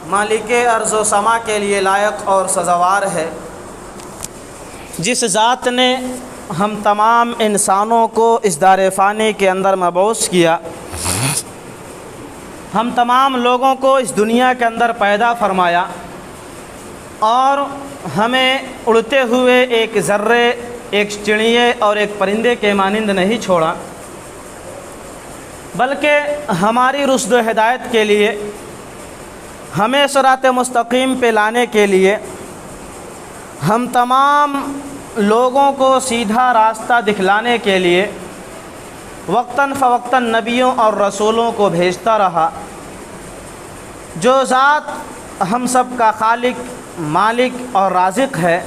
مالک ارض و سما کے لیے لائق اور سزاوار ہے، جس ذات نے ہم تمام انسانوں کو اس دار فانی کے اندر مبعوث کیا، ہم تمام لوگوں کو اس دنیا کے اندر پیدا فرمایا اور ہمیں اڑتے ہوئے ایک ذرے، ایک چڑیے اور ایک پرندے کے مانند نہیں چھوڑا، بلکہ ہماری رشد و ہدایت کے لیے، ہمیں صراط مستقیم پہ لانے کے لیے، ہم تمام لوگوں کو سیدھا راستہ دکھلانے کے لیے وقتاً فوقتاً نبیوں اور رسولوں کو بھیجتا رہا۔ جو ذات ہم سب کا خالق، مالک اور رازق ہے،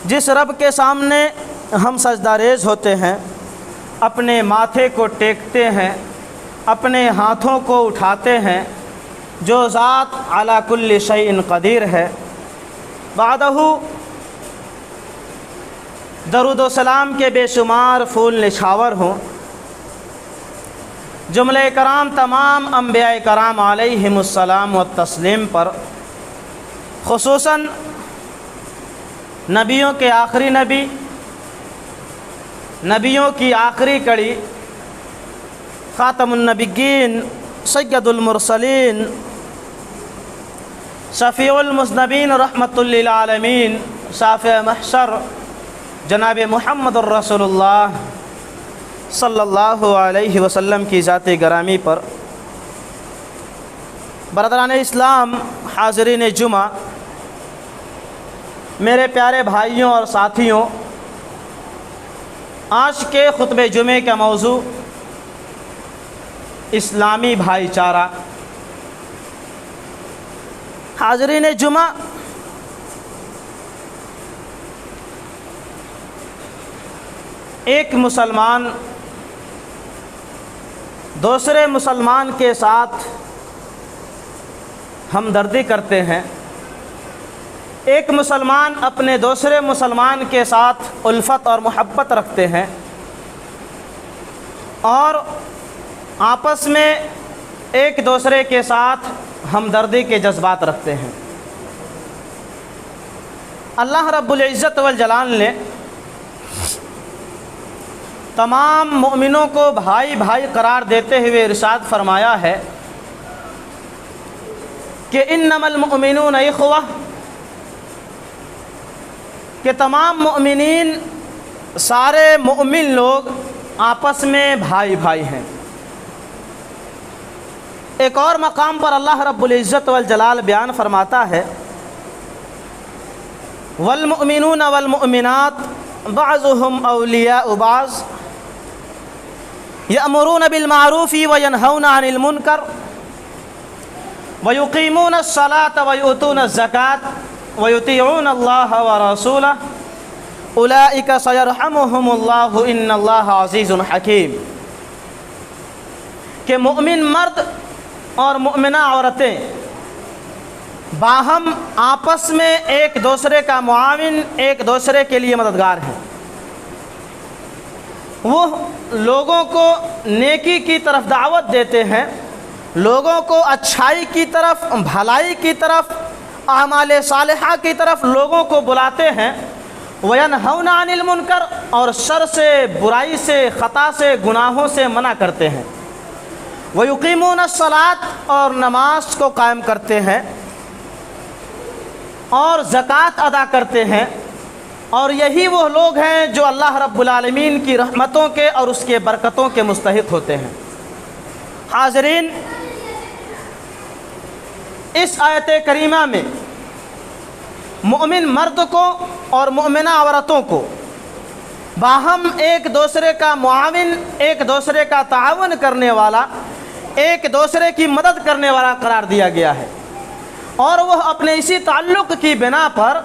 جس رب کے سامنے ہم سجدہ ریز ہوتے ہیں، اپنے ماتھے کو ٹیکتے ہیں، اپنے ہاتھوں کو اٹھاتے ہیں، جو ذات علی کل شیء قدیر ہے، بعدہ درود و سلام کے بے شمار پھول نچھاور ہوں۔ جملہ کرام تمام انبیاء کرام علیہم السلام و تسلیم پر، خصوصاً نبیوں کے آخری نبی، نبیوں کی آخری کڑی، خاتم النبیین، سید المرسلین، شفیع المذنبین، رحمۃ للعالمین، شافع محشر، جناب محمد الرسول اللہ صلی اللہ علیہ وسلم کی ذات گرامی پر، برادران اسلام، حاضرین جمعہ، میرے پیارے بھائیوں اور ساتھیوں، آج کے خطبہ جمعے کا موضوع اسلامی بھائی چارہ۔ حاضرین جمعہ، ایک مسلمان دوسرے مسلمان کے ساتھ ہمدردی کرتے ہیں، ایک مسلمان اپنے دوسرے مسلمان کے ساتھ الفت اور محبت رکھتے ہیں اور آپس میں ایک دوسرے کے ساتھ ہمدردی کے جذبات رکھتے ہیں۔ اللہ رب العزت والجلال نے تمام مومنوں کو بھائی بھائی قرار دیتے ہوئے ارشاد فرمایا ہے کہ انما المؤمنون اخوہ، کہ تمام مؤمنین، سارے مؤمن لوگ آپس میں بھائی بھائی ہیں۔ ایک اور مقام پر اللہ رب العزت والجلال بیان فرماتا ہے والمؤمنون والمؤمنات بعضهم اولیاء بعض یأمرون بالمعروف وینہون عن المنکر ویقیمون الصلاة ویؤتون الزکاة ویطیعون اللہ ورسولہ اولئک سیرحمہم اللہ ان اللہ عزیز حکیم، کہ مؤمن مرد اور مؤمنہ عورتیں باہم آپس میں ایک دوسرے کا معاون، ایک دوسرے کے لیے مددگار ہیں۔ وہ لوگوں کو نیکی کی طرف دعوت دیتے ہیں، لوگوں کو اچھائی کی طرف، بھلائی کی طرف، اعمال صالحہ کی طرف لوگوں کو بلاتے ہیں۔ وَيَنْهَوْنَ عَنِ الْمُنْكَرِ، اور شر سے، برائی سے، خطا سے، گناہوں سے منع کرتے ہیں۔ وَيُقِيمُونَ الصَّلَاةَ، اور نماز کو قائم کرتے ہیں اور زکوٰۃ ادا کرتے ہیں، اور یہی وہ لوگ ہیں جو اللہ رب العالمین کی رحمتوں کے اور اس کے برکتوں کے مستحق ہوتے ہیں۔ حاضرین، اس آیت کریمہ میں مومن مرد کو اور مومنہ عورتوں کو باہم ایک دوسرے کا معاون، ایک دوسرے کا تعاون کرنے والا، ایک دوسرے کی مدد کرنے والا قرار دیا گیا ہے، اور وہ اپنے اسی تعلق کی بنا پر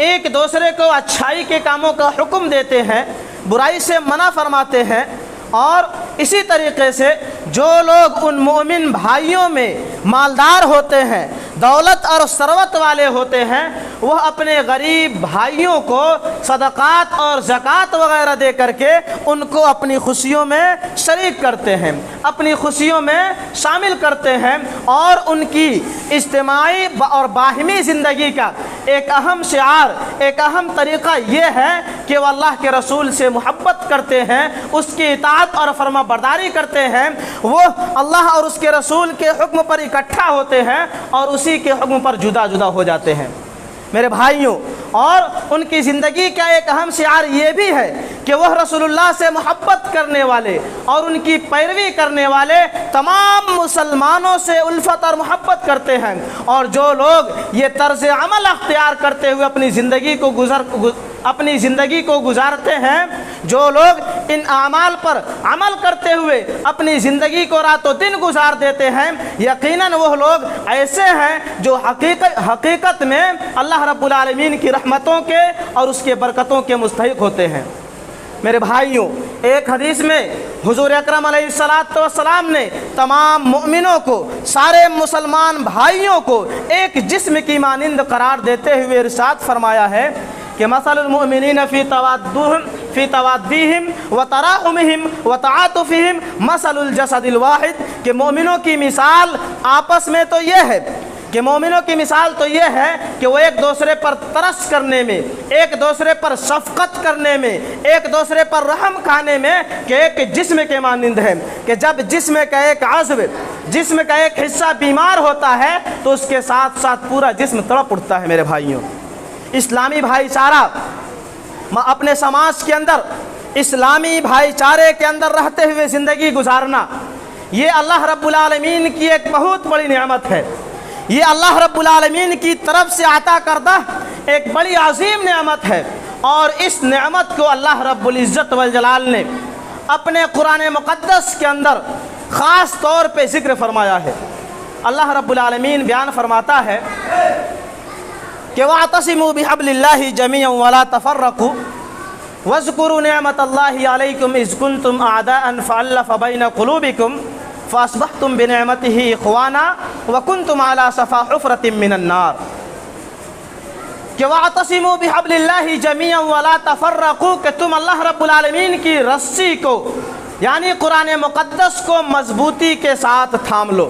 ایک دوسرے کو اچھائی کے کاموں کا حکم دیتے ہیں، برائی سے منع فرماتے ہیں، اور اسی طریقے سے جو لوگ ان مومن بھائیوں میں مالدار ہوتے ہیں، دولت اور ثروت والے ہوتے ہیں وہ اپنے غریب بھائیوں کو صدقات اور زکوٰۃ وغیرہ دے کر کے ان کو اپنی خوشیوں میں شریک کرتے ہیں، اپنی خوشیوں میں شامل کرتے ہیں، اور ان کی اجتماعی اور باہمی زندگی کا ایک اہم شعار، ایک اہم طریقہ یہ ہے کہ وہ اللہ کے رسول سے محبت کرتے ہیں، اس کی اطاعت اور فرما برداری کرتے ہیں، وہ اللہ اور اس کے رسول کے حکم پر اکٹھا ہوتے ہیں اور اسی کے حکم پر جدا جدا ہو جاتے ہیں میرے بھائیوں۔ اور ان کی زندگی کا ایک اہم شعار یہ بھی ہے کہ وہ رسول اللہ سے محبت کرنے والے اور ان کی پیروی کرنے والے تمام مسلمانوں سے الفت اور محبت کرتے ہیں، اور جو لوگ یہ طرز عمل اختیار کرتے ہوئے اپنی زندگی کو گزارتے ہیں، جو لوگ ان اعمال پر عمل کرتے ہوئے اپنی زندگی کو رات و دن گزار دیتے ہیں، یقیناً وہ لوگ ایسے ہیں جو حقیقت میں اللہ رب العالمین کی رحمتوں کے اور اس کے برکتوں کے مستحق ہوتے ہیں میرے بھائیوں۔ ایک حدیث میں حضور اکرم علیہ السلام نے تمام مومنوں کو، سارے مسلمان بھائیوں کو ایک جسم کی مانند قرار دیتے ہوئے ارشاد فرمایا ہے کہ مثل المؤمنین فی توادیہم وتراحمہم وتعاطفہم مثل الجسد الواحد، کہ مومنوں کی مثال آپس میں تو یہ ہے کہ مومنوں کی مثال تو یہ ہے کہ وہ ایک دوسرے پر ترس کرنے میں، ایک دوسرے پر شفقت کرنے میں، ایک دوسرے پر رحم کھانے میں کہ ایک جسم کے مانند ہے، کہ جب جسم کا ایک عضو، جسم کا ایک حصہ بیمار ہوتا ہے تو اس کے ساتھ ساتھ پورا جسم تڑپ اٹھتا ہے میرے بھائیوں۔ اسلامی بھائی چارہ اپنے سماج کے اندر، اسلامی بھائی چارے کے اندر رہتے ہوئے زندگی گزارنا، یہ اللہ رب العالمین کی ایک بہت بڑی نعمت ہے، یہ اللہ رب العالمین کی طرف سے عطا کردہ ایک بڑی عظیم نعمت ہے، اور اس نعمت کو اللہ رب العزت والجلال نے اپنے قرآن مقدس کے اندر خاص طور پہ ذکر فرمایا ہے۔ اللہ رب العالمین بیان فرماتا ہے کہ وَاعْتَصِمُوا بِحَبْلِ اللَّهِ جَمِيعًا وَلَا تَفَرَّقُوا وَاذْكُرُوا نِعْمَةَ اللَّهِ عَلَيْكُمْ إِذْ كُنْتُمْ أَعْدَاءً فَأَلَّفَ بَيْنَ قُلُوبِكُمْ فَأَصْبَحْتُمْ بِنِعْمَتِهِ إِخْوَانًا وَكُنْتُمْ عَلَى شَفَا حُفْرَةٍ مِّنَ النَّارِ، کہ وَاعْتَصِمُوا بِحَبْلِ اللَّهِ جَمِيعًا وَلَا تَفَرَّقُوا، کہ تم اللہ رب العالمین کی رسی کو یعنی قرآن مقدس کو مضبوطی کے ساتھ تھام لو،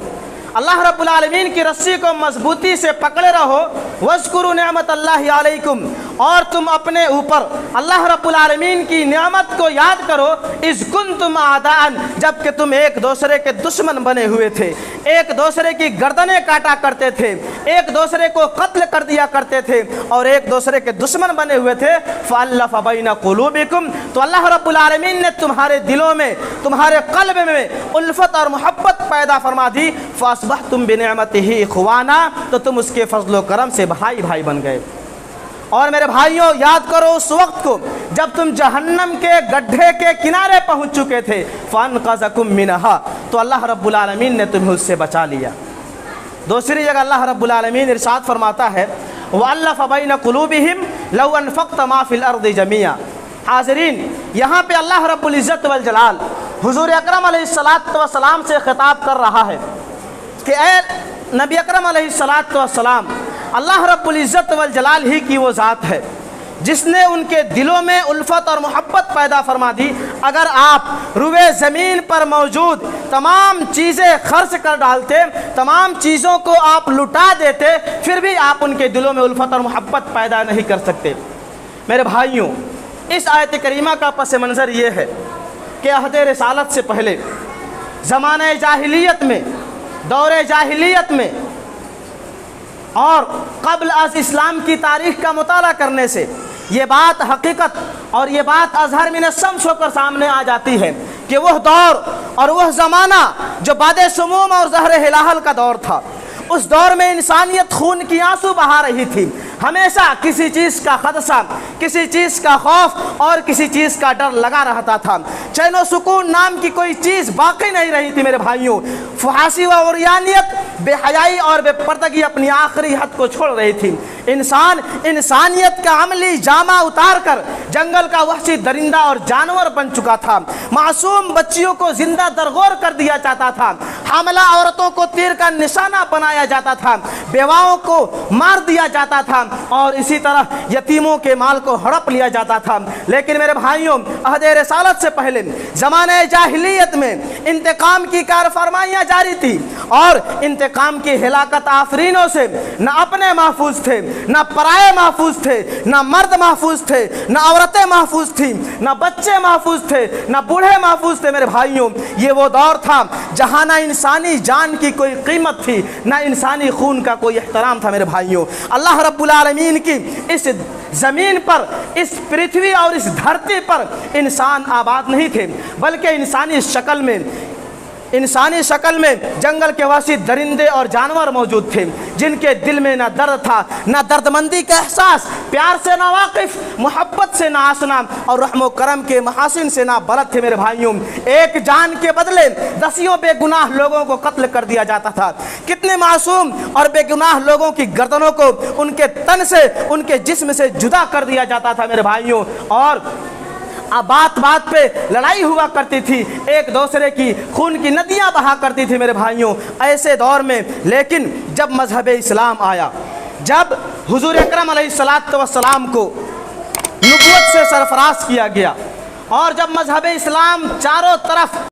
اللہ رب العالمین کی رسی کو مضبوطی سے پکڑے رہو۔ وَاذْكُرُوا نِعْمَةَ اللَّهِ عَلَيْكُمْ، اور تم اپنے اوپر اللہ رب العالمین کی نعمت کو یاد کرو، اِذْ كُنْتُمْ أَعْدَاءً، جب کہ تم ایک دوسرے کے دشمن بنے ہوئے تھے، ایک دوسرے کی گردنیں کاٹا کرتے تھے، ایک دوسرے کو قتل کر دیا کرتے تھے اور ایک دوسرے کے دشمن بنے ہوئے تھے۔ فَأَلَّفَ بَيْنَ قُلُوبِكُمْ، تو اللہ رب العالمین نے تمہارے دلوں میں، تمہارے قلب میں الفت اور محبت پیدا فرما دی۔ فَأَصْبَحْتُمْ بِنِعْمَتِهِ إِخْوَانًا، تو تم اس کے فضل و کرم سے بھائی بھائی بن گئے۔ اور میرے بھائیوں یاد کرو اس وقت کو جب تم جہنم کے گڈھے کے کنارے پہنچ چکے تھے، فَأَنْقَذَكُم مِّنْهَا، تو اللہ رب العالمین نے تمہیں اس سے بچا لیا۔ دوسری جگہ اللہ رب العالمین ارشاد فرماتا ہے وَأَلَّفَ بَيْنَ قُلُوبِهِمْ لَوْ أَنفَقْتَ مَا فِي الْأَرْضِ جَمِيعًا۔ حاضرین، یہاں پہ اللہ رب العزت والجلال حضور اکرم علیہ السلام سے خطاب کر رہا ہے کہ اے نبی اکرم علیہ السلام، اللہ رب العزت والجلال ہی کی وہ ذات ہے جس نے ان کے دلوں میں الفت اور محبت پیدا فرما دی۔ اگر آپ روئے زمین پر موجود تمام چیزیں خرچ کر ڈالتے، تمام چیزوں کو آپ لٹا دیتے، پھر بھی آپ ان کے دلوں میں الفت اور محبت پیدا نہیں کر سکتے۔ میرے بھائیوں، اس آیت کریمہ کا پس منظر یہ ہے کہ عہد رسالت سے پہلے زمانہ جاہلیت میں، دور جاہلیت میں اور قبل از اسلام کی تاریخ کا مطالعہ کرنے سے یہ بات حقیقت اور یہ بات اظہر من الشمس ہو کر سامنے آ جاتی ہے کہ وہ دور اور وہ زمانہ جو باد سموم اور زہر ہلاہل کا دور تھا، اس دور میں انسانیت خون کی آنسو بہا رہی تھی، ہمیشہ کسی چیز کا خدشہ، کسی چیز کا خوف اور کسی چیز کا ڈر لگا رہتا تھا، چین و سکون نام کی کوئی چیز باقی نہیں رہی تھی میرے بھائیوں۔ فحاشی و عریانیت، بے حیائی اور بے پردگی اپنی آخری حد کو چھوڑ رہی تھی۔ انسان انسانیت کا عملی جامہ اتار کر جنگل کا وحشی درندہ اور جانور بن چکا تھا، معصوم بچیوں کو زندہ درگور کر دیا جاتا تھا، حاملہ عورتوں کو تیر کا نشانہ بنایا جاتا تھا، بیواؤں کو مار دیا جاتا تھا، اور اسی طرح یتیموں کے مال کو ہڑپ لیا جاتا تھا۔ لیکن میرے بھائیوں، عہد رسالت سے پہلے زمانہ جاہلیت میں انتقام کی کار فرمائیاں جاری تھی، اور انتقام کی ہلاکت آفرینوں سے نہ اپنے محفوظ تھے، نہ پرائے محفوظ تھے، نہ مرد محفوظ تھے، نہ عورتیں محفوظ تھیں، نہ بچے محفوظ تھے، نہ بوڑھے محفوظ تھے۔ میرے بھائیوں، یہ وہ دور تھا جہاں نہ انسانی جان کی کوئی قیمت تھی، نہ انسانی خون کا کوئی احترام تھا۔ میرے بھائیوں، اللہ رب العالمین کی اس زمین پر، اس پرتھوی اور اس دھرتی پر انسان آباد نہیں تھے، بلکہ انسانی شکل میں جنگل کے وحشی درندے اور جانور موجود تھے، جن کے دل میں نہ درد تھا، نہ دردمندی کا احساس، پیار سے نہ واقف، محبت سے نہ آشنا، اور رحم و کرم کے محاسن سے نہ بلد تھے۔ میرے بھائیوں، ایک جان کے بدلے دسیوں بے گناہ لوگوں کو قتل کر دیا جاتا تھا۔ کتنے معصوم اور بے گناہ لوگوں کی گردنوں کو ان کے تن سے، ان کے جسم سے جدا کر دیا جاتا تھا۔ میرے بھائیوں، اور بات بات پہ لڑائی ہوا کرتی تھی، ایک دوسرے کی خون کی ندیاں بہا کرتی تھی۔ میرے بھائیوں، ایسے دور میں لیکن جب مذہب اسلام آیا، جب حضور اکرم علیہ الصلاۃ والسلام کو نبوت سے سرفراز کیا گیا، اور جب مذہب اسلام چاروں طرف